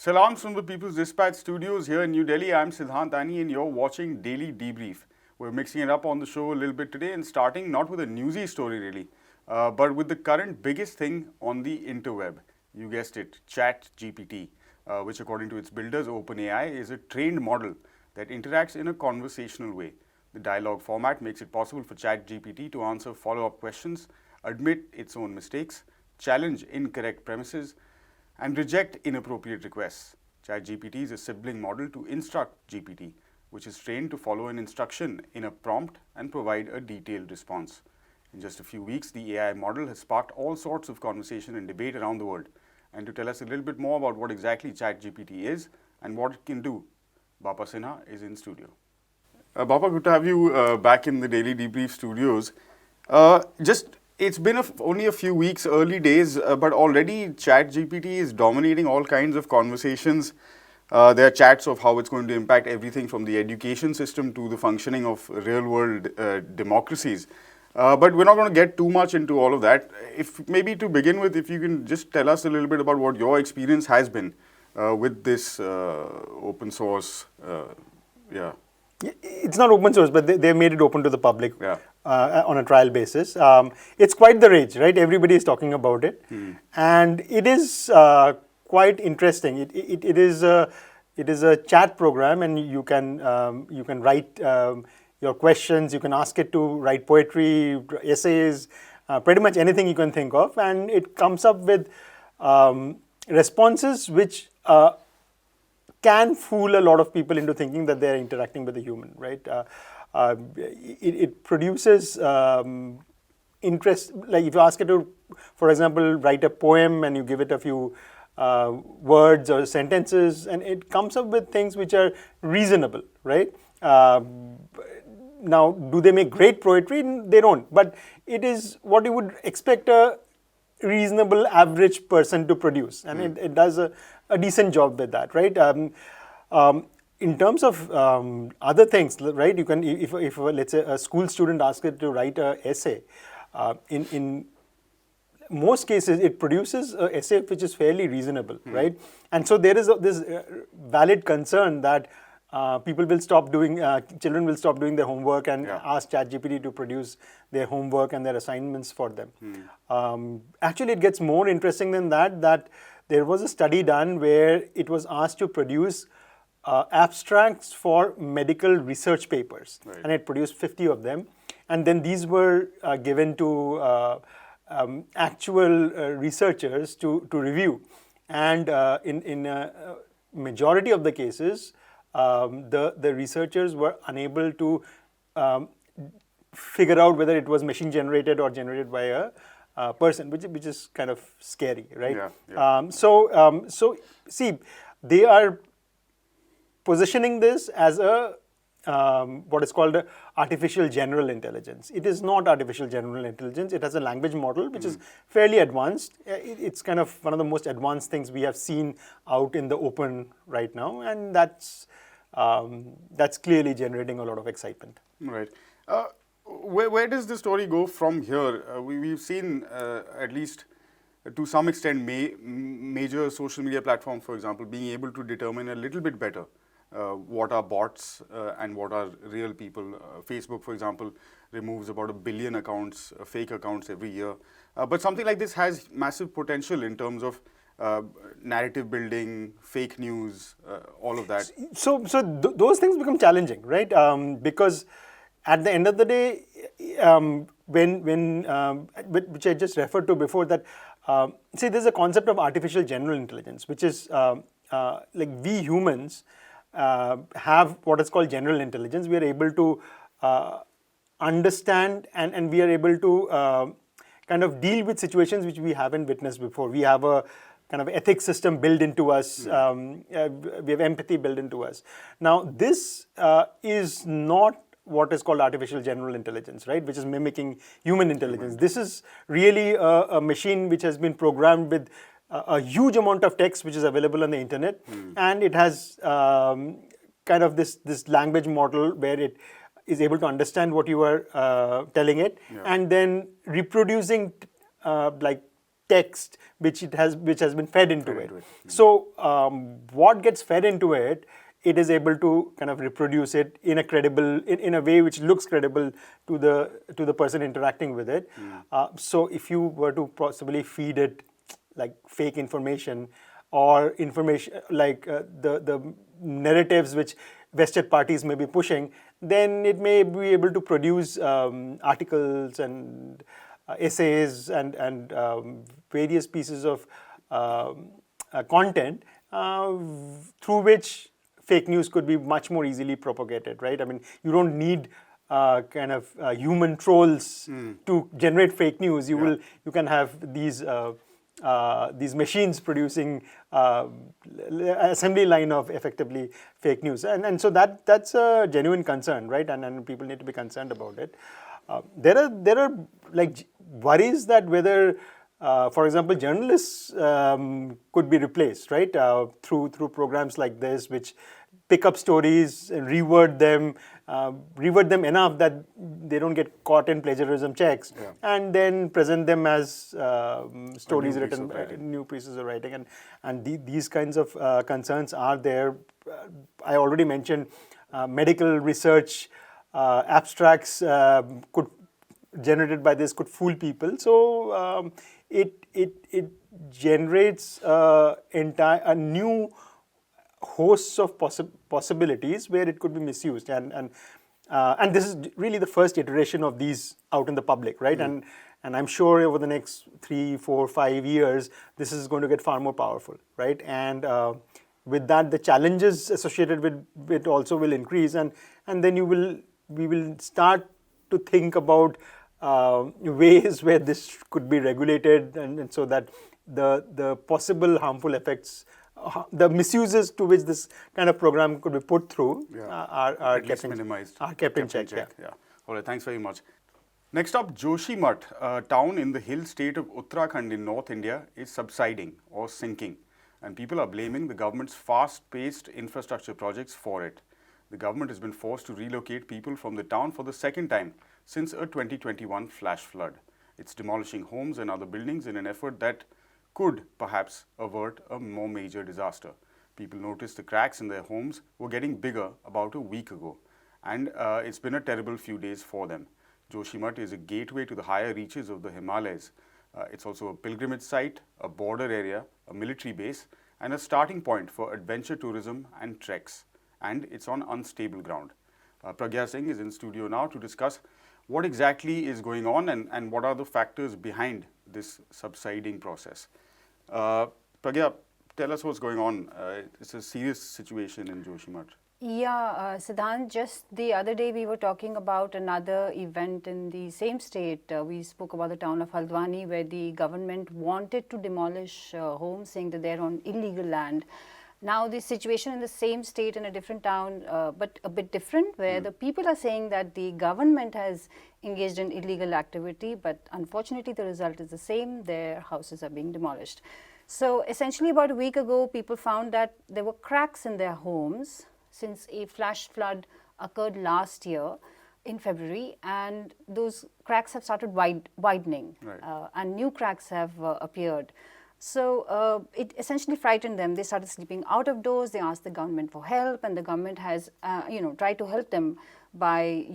Salams from the People's Dispatch Studios here in New Delhi. I'm Siddhant Ani and you're watching Daily Debrief. We're mixing it up on the show a little bit today and starting not with a newsy story really, but with the current biggest thing on the interweb. You guessed it, ChatGPT, which according to its builders, OpenAI, is a trained model that interacts in a conversational way. The dialogue format makes it possible for ChatGPT to answer follow-up questions, admit its own mistakes, challenge incorrect premises, and reject inappropriate requests. ChatGPT is a sibling model to Instruct GPT, which is trained to follow an instruction in a prompt and provide a detailed response. In just a few weeks, the AI model has sparked all sorts of conversation and debate around the world. And to tell us a little bit more about what exactly ChatGPT is and what it can do, Bapa Sinha is in studio. Bapa, good to have you back in the Daily Debrief studios. It's been only a few weeks, early days, but already ChatGPT is dominating all kinds of conversations. There are chats of how it's going to impact everything from the education system to the functioning of real-world democracies. But we're not going to get too much into all of that. If maybe to begin with, if you can just tell us a little bit about what your experience has been with this open source, It's not open source, but they made it open to the public on a trial basis. It's quite the rage, right? Everybody is talking about it, and it is quite interesting. It is a chat program, and you can write your questions. You can ask it to write poetry, essays, pretty much anything you can think of, and it comes up with responses which can fool a lot of people into thinking that they're interacting with a human, right? It produces interest. Like if you ask it to, for example, write a poem and you give it a few words or sentences, and it comes up with things which are reasonable, right? Now, do they make great poetry? They don't, but it is what you would expect a reasonable average person to produce, and it does a decent job with that, right? In terms of other things, right? You can, if let's say a school student asks it to write an essay, in most cases it produces an essay which is fairly reasonable, right? And so there is this valid concern that children will stop doing their homework and ask ChatGPT to produce their homework and their assignments for them. Actually, it gets more interesting than that. That there was a study done where it was asked to produce abstracts for medical research papers, and it produced 50 of them. And then these were given to actual researchers to review. And in a majority of the cases, the researchers were unable to figure out whether it was machine generated or generated by a person, which is kind of scary, right? So see, they are positioning this as a what is called artificial general intelligence. It is not artificial general intelligence. It has a language model which is fairly advanced. It's kind of one of the most advanced things we have seen out in the open right now, and that's clearly generating a lot of excitement. Right. Where does the story go from here? We've seen, at least to some extent, major social media platforms, for example, being able to determine a little bit better what are bots and what are real people. Facebook, for example, removes about 1 billion accounts, fake accounts every year. But something like this has massive potential in terms of narrative building, fake news, all of that. So those things become challenging, right? Because at the end of the day, which I just referred to before, that see, there's a concept of artificial general intelligence, which is like we humans have what is called general intelligence. We are able to understand and we are able to kind of deal with situations which we haven't witnessed before. We have a kind of ethics system built into us. We have empathy built into us. Now, this is not what is called artificial general intelligence, right? Which is mimicking human intelligence. This is really a machine which has been programmed with a huge amount of text which is available on the internet, and it has kind of this language model where it is able to understand what you are telling it, and then reproducing like text which has been fed into it. So what gets fed into it, it is able to kind of reproduce it in a credible, in a way which looks credible to the person interacting with it. So if you were to possibly feed it like fake information or information like the narratives which vested parties may be pushing, then it may be able to produce articles and essays and various pieces of content through which fake news could be much more easily propagated, right? I mean, you don't need kind of human trolls to generate fake news. You can have these machines producing assembly line of effectively fake news, and so that's a genuine concern, right? And people need to be concerned about it. There are like worries that whether, for example, journalists could be replaced, right, through programs like this, which pick up stories and reword them enough that they don't get caught in plagiarism checks, and then present them as stories written by new pieces of writing, and these kinds of concerns are there. I already mentioned medical research abstracts generated by this could fool people. So it generates a new hosts of possibilities where it could be misused, and this is really the first iteration of these out in the public, right? And I'm sure over the next 3, 4, 5 years, this is going to get far more powerful, right? And with that, the challenges associated with it also will increase, and then we will start to think about ways where this could be regulated, and so that the possible harmful effects, the misuses to which this kind of program could be put through are kept minimized. Are kept in check. Yeah. All right. Thanks very much. Next up, Joshimath, a town in the hill state of Uttarakhand in North India, is subsiding or sinking, and people are blaming the government's fast-paced infrastructure projects for it. The government has been forced to relocate people from the town for the second time since a 2021 flash flood. It's demolishing homes and other buildings in an effort that could perhaps avert a more major disaster. People noticed the cracks in their homes were getting bigger about a week ago, and it's been a terrible few days for them. Joshimath is a gateway to the higher reaches of the Himalayas. It's also a pilgrimage site, a border area, a military base, and a starting point for adventure tourism and treks. And it's on unstable ground. Pragya Singh is in studio now to discuss what exactly is going on and what are the factors behind this subsiding process. Pragya, tell us what's going on. It's a serious situation in Joshimath. Yeah, Siddhant, just the other day we were talking about another event in the same state. We spoke about the town of Haldwani, where the government wanted to demolish homes, saying that they're on illegal land. Now the situation in the same state in a different town, but a bit different, where the people are saying that the government has engaged in illegal activity, but unfortunately the result is the same. Their houses are being demolished. So essentially about a week ago, people found that there were cracks in their homes since a flash flood occurred last year in February, and those cracks have started widening, and new cracks have appeared. So it essentially frightened them. They started sleeping out of doors. They asked the government for help, and the government has, tried to help them by,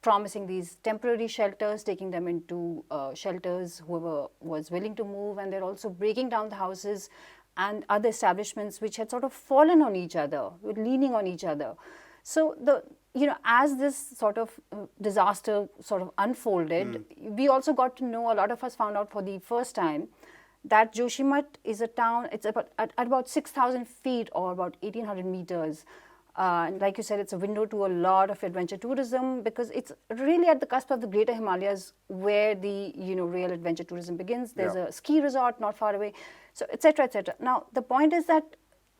promising these temporary shelters, taking them into shelters, whoever was willing to move, and they're also breaking down the houses and other establishments which had sort of fallen on each other, leaning on each other. So as this sort of disaster sort of unfolded, we also got to know, a lot of us found out for the first time, that Joshimath is a town, it's at about 6,000 feet or about 1,800 meters. Like you said, it's a window to a lot of adventure tourism, because it's really at the cusp of the greater Himalayas where the real adventure tourism begins. There's a ski resort not far away, so etc. etc. Now the point is that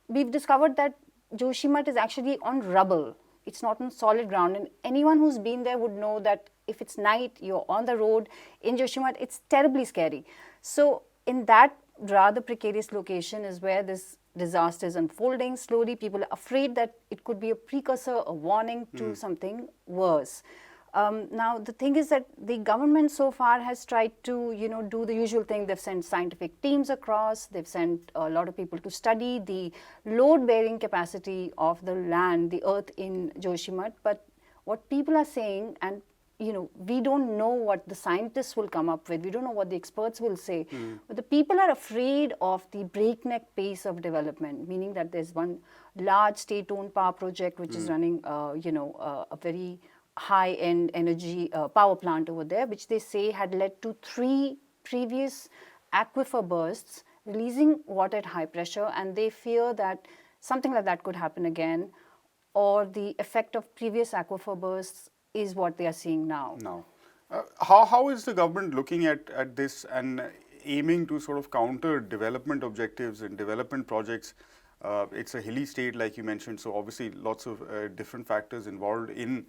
we've discovered that Joshimath is actually on rubble. It's not on solid ground, and anyone who's been there would know that if it's night, you're on the road in Joshimath, it's terribly scary. So in that rather precarious location is where this disaster is unfolding. Slowly, people are afraid that it could be a precursor, a warning to something worse. Now, the thing is that the government so far has tried to, do the usual thing. They've sent scientific teams across. They've sent a lot of people to study the load-bearing capacity of the land, the earth in Joshimath. But what people are saying, and we don't know what the scientists will come up with. We don't know what the experts will say. But the people are afraid of the breakneck pace of development, meaning that there's one large state-owned power project which is running, a very high-end energy power plant over there, which they say had led to 3 previous aquifer bursts, releasing water at high pressure, and they fear that something like that could happen again, or the effect of previous aquifer bursts is what they are seeing now. How is the government looking at this and aiming to sort of counter development objectives and development projects? It's a hilly state, like you mentioned, so obviously lots of different factors involved in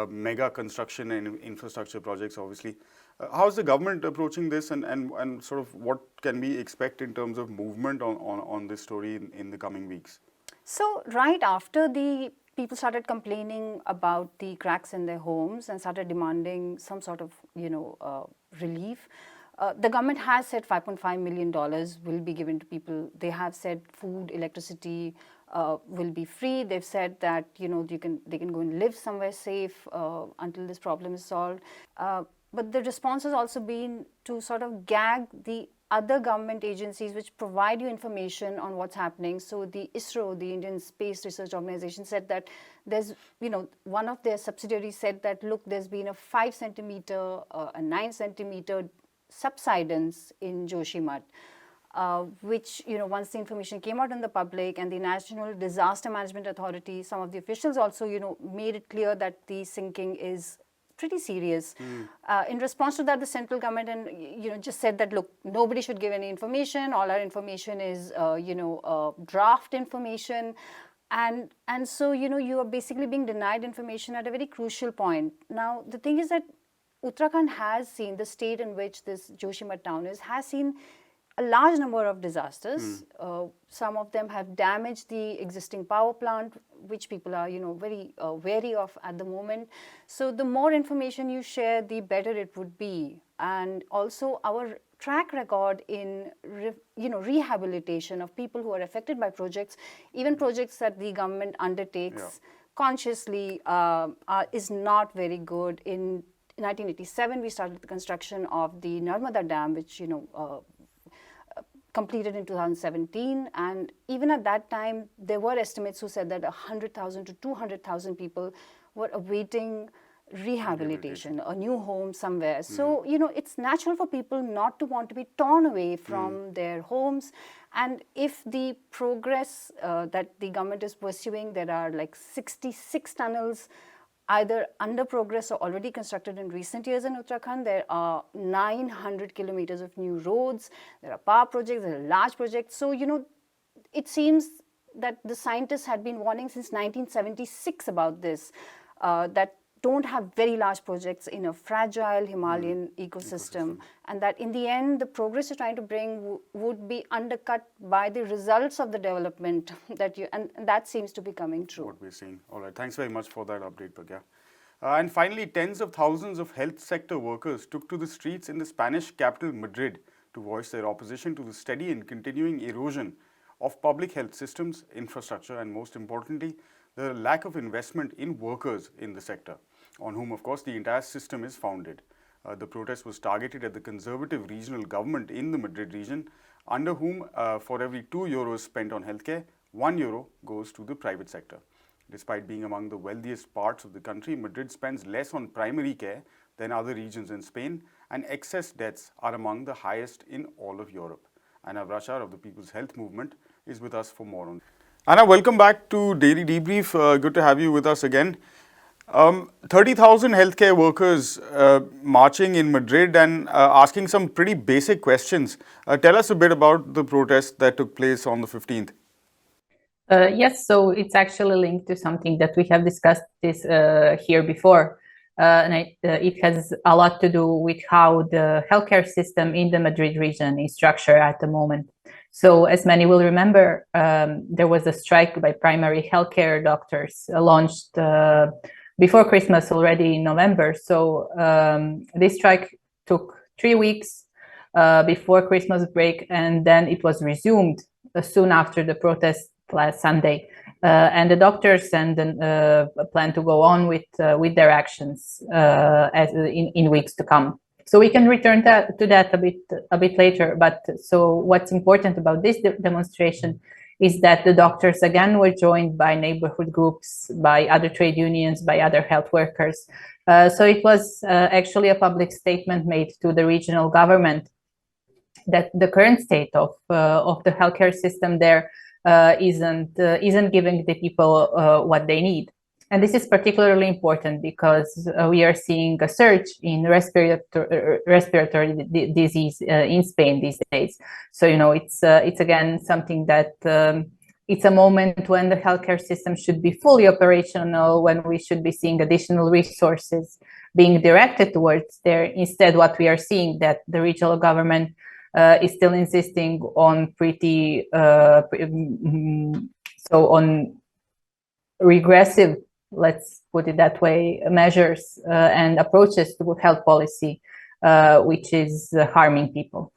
mega construction and infrastructure projects, obviously. How is the government approaching this, and sort of what can we expect in terms of movement on this story in the coming weeks? So right after the people started complaining about the cracks in their homes and started demanding some sort of, relief, the government has said $5.5 million will be given to people. They have said food, electricity will be free. They've said that they can go and live somewhere safe until this problem is solved. But the response has also been to sort of gag the other government agencies which provide you information on what's happening. So the ISRO, the Indian Space Research Organization, said that there's, one of their subsidiaries said that, look, there's been a 5 centimeter, a 9 centimeter subsidence in Joshimath, which, once the information came out in the public, and the National Disaster Management Authority, some of the officials also, made it clear that the sinking is pretty serious. In response to that, the central government and just said that, look, nobody should give any information. All our information is draft information, and so you are basically being denied information at a very crucial point. Now the thing is that Uttarakhand has seen, the state in which this Joshimath town is, has seen a large number of disasters. Some of them have damaged the existing power plant, which people are, very wary of at the moment. So the more information you share, the better it would be. And also our track record in, rehabilitation of people who are affected by projects, even projects that the government undertakes consciously, is not very good. In 1987, we started the construction of the Narmada Dam, which, completed in 2017, and even at that time there were estimates who said that 100,000 to 200,000 people were awaiting rehabilitation, a new home somewhere. So it's natural for people not to want to be torn away from their homes, and if the progress that the government is pursuing, there are like 66 tunnels either under progress or already constructed in recent years in Uttarakhand. There are 900 kilometers of new roads. There are power projects, there are large projects. So, it seems that the scientists had been warning since 1976 about this, that don't have very large projects in a fragile Himalayan ecosystem, and that in the end, the progress you're trying to bring would be undercut by the results of the development and that seems to be coming true. What we're seeing. All right, thanks very much for that update, Pragya. And finally, tens of thousands of health sector workers took to the streets in the Spanish capital, Madrid, to voice their opposition to the steady and continuing erosion of public health systems, infrastructure, and most importantly, the lack of investment in workers in the sector, on whom, of course, the entire system is founded. The protest was targeted at the conservative regional government in the Madrid region, under whom, for every €2 spent on healthcare, €1 goes to the private sector. Despite being among the wealthiest parts of the country, Madrid spends less on primary care than other regions in Spain, and excess deaths are among the highest in all of Europe. Anna Vrachar of the People's Health Movement is with us for more on this. Anna, welcome back to Daily Debrief. Good to have you with us again. 30,000 healthcare workers marching in Madrid and asking some pretty basic questions. Tell us a bit about the protest that took place on the 15th. Yes, so it's actually linked to something that we have discussed this here before. It has a lot to do with how the healthcare system in the Madrid region is structured at the moment. So as many will remember, there was a strike by primary healthcare doctors launched before Christmas, already in November. So this strike took 3 weeks before Christmas break, and then it was resumed soon after the protest last Sunday. And the doctors plan to go on with their actions in weeks to come. So we can return to that a bit later. But so what's important about this demonstration is that the doctors again were joined by neighborhood groups, by other trade unions, by other health workers. So it was actually a public statement made to the regional government that the current state of the healthcare system there isn't giving the people what they need. And this is particularly important because we are seeing a surge in respiratory disease in Spain these days. So, you know, it's again something that it's a moment when the healthcare system should be fully operational, when we should be seeing additional resources being directed towards there. Instead, what we are seeing that the regional government is still insisting on on regressive, let's put it that way, measures and approaches to health policy, which is harming people.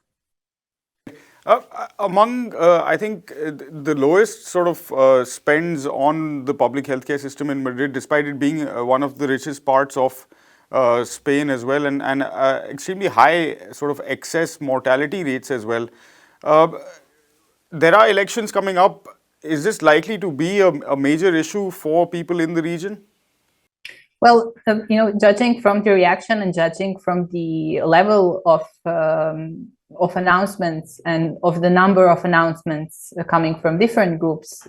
I think the lowest sort of spends on the public healthcare system in Madrid, despite it being one of the richest parts of Spain as well, and extremely high sort of excess mortality rates as well. There are elections coming up. Is this likely to be a major issue for people in the region? Well, you know, judging from the reaction and judging from the level of announcements and of the number of announcements coming from different groups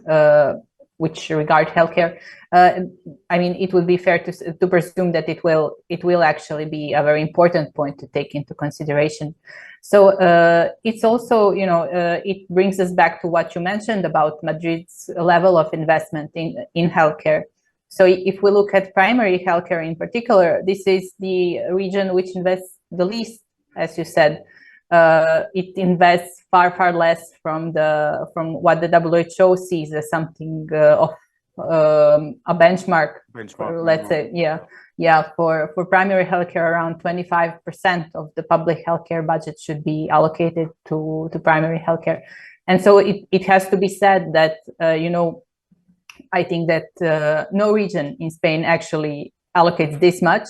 which regard healthcare, I mean, it would be fair to presume that it will actually be a very important point to take into consideration. So it's also, you know, it brings us back to what you mentioned about Madrid's level of investment in healthcare. So if we look at primary healthcare in particular, this is the region which invests the least, as you said. It invests far less from what the WHO sees as something of a benchmark. Let's say, for primary healthcare, around 25% of the public healthcare budget should be allocated to primary healthcare, and so it has to be said that you know, I think that no region in Spain actually allocates this much,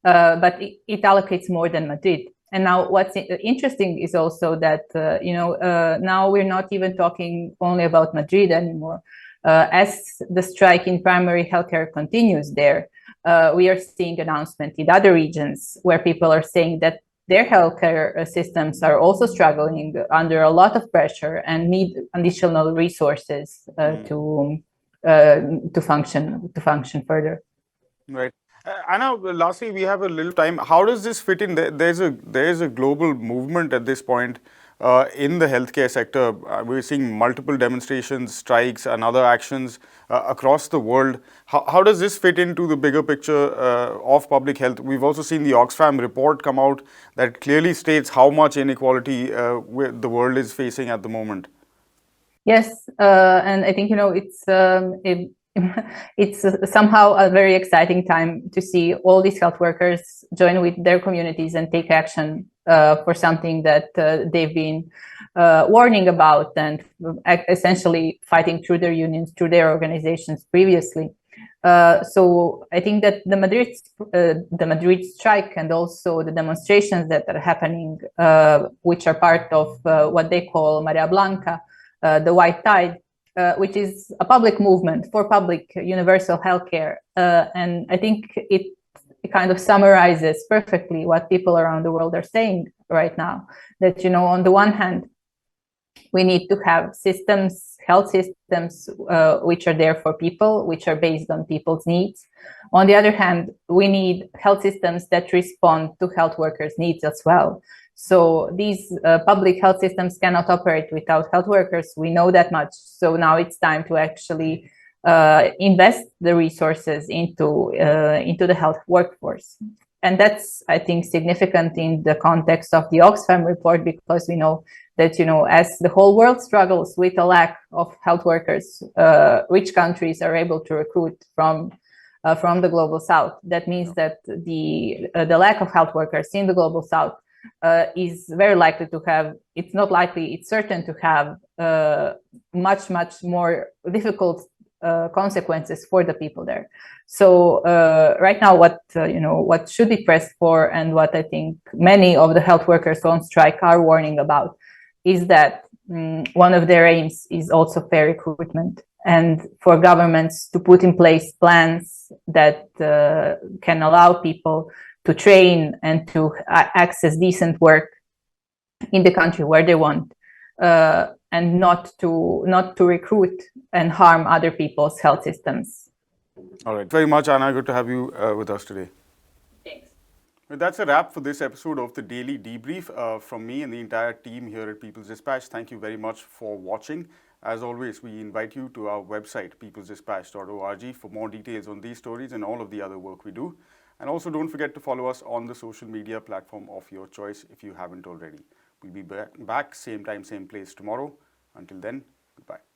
but it allocates more than Madrid. And now what's interesting is also that, you know, now we're not even talking only about Madrid anymore. As the strike in primary healthcare continues there, we are seeing announcements in other regions where people are saying that their healthcare systems are also struggling under a lot of pressure and need additional resources to function further. Right. Anna, lastly, we have a little time. How does this fit in? There's a global movement at this point in the healthcare sector. We're seeing multiple demonstrations, strikes, and other actions across the world. How does this fit into the bigger picture of public health? We've also seen the Oxfam report come out that clearly states how much inequality the world is facing at the moment. Yes, and I think, you know, it's somehow a very exciting time to see all these health workers join with their communities and take action for something that they've been warning about and essentially fighting through their unions, through their organizations previously. So I think that the Madrid strike and also the demonstrations that are happening, which are part of what they call Marea Blanca, the white tide, which is a public movement for public universal healthcare. And I think it kind of summarizes perfectly what people around the world are saying right now. That, you know, on the one hand, we need to have systems, health systems, which are there for people, which are based on people's needs. On the other hand, we need health systems that respond to health workers' needs as well. So these public health systems cannot operate without health workers. We know that much. So now it's time to actually invest the resources into the health workforce. And that's, I think, significant in the context of the Oxfam report, because we know that, you know, as the whole world struggles with a lack of health workers, rich countries are able to recruit from from the global south. That means that the lack of health workers in the global south is very likely to have, it's not likely, it's certain to have much more difficult consequences for the people there. So right now, what should be pressed for, and what I think many of the health workers on strike are warning about, is that one of their aims is also fair recruitment, and for governments to put in place plans that can allow people to train and to access decent work in the country where they want, and not to recruit and harm other people's health systems. All right, very much, Anna. Good to have you with us today. Thanks. Well, that's a wrap for this episode of the Daily Debrief. From me and the entire team here at People's Dispatch, thank you very much for watching. As always, we invite you to our website, peoplesdispatch.org, for more details on these stories and all of the other work we do. And also, don't forget to follow us on the social media platform of your choice if you haven't already. We'll be back same time, same place tomorrow. Until then, goodbye.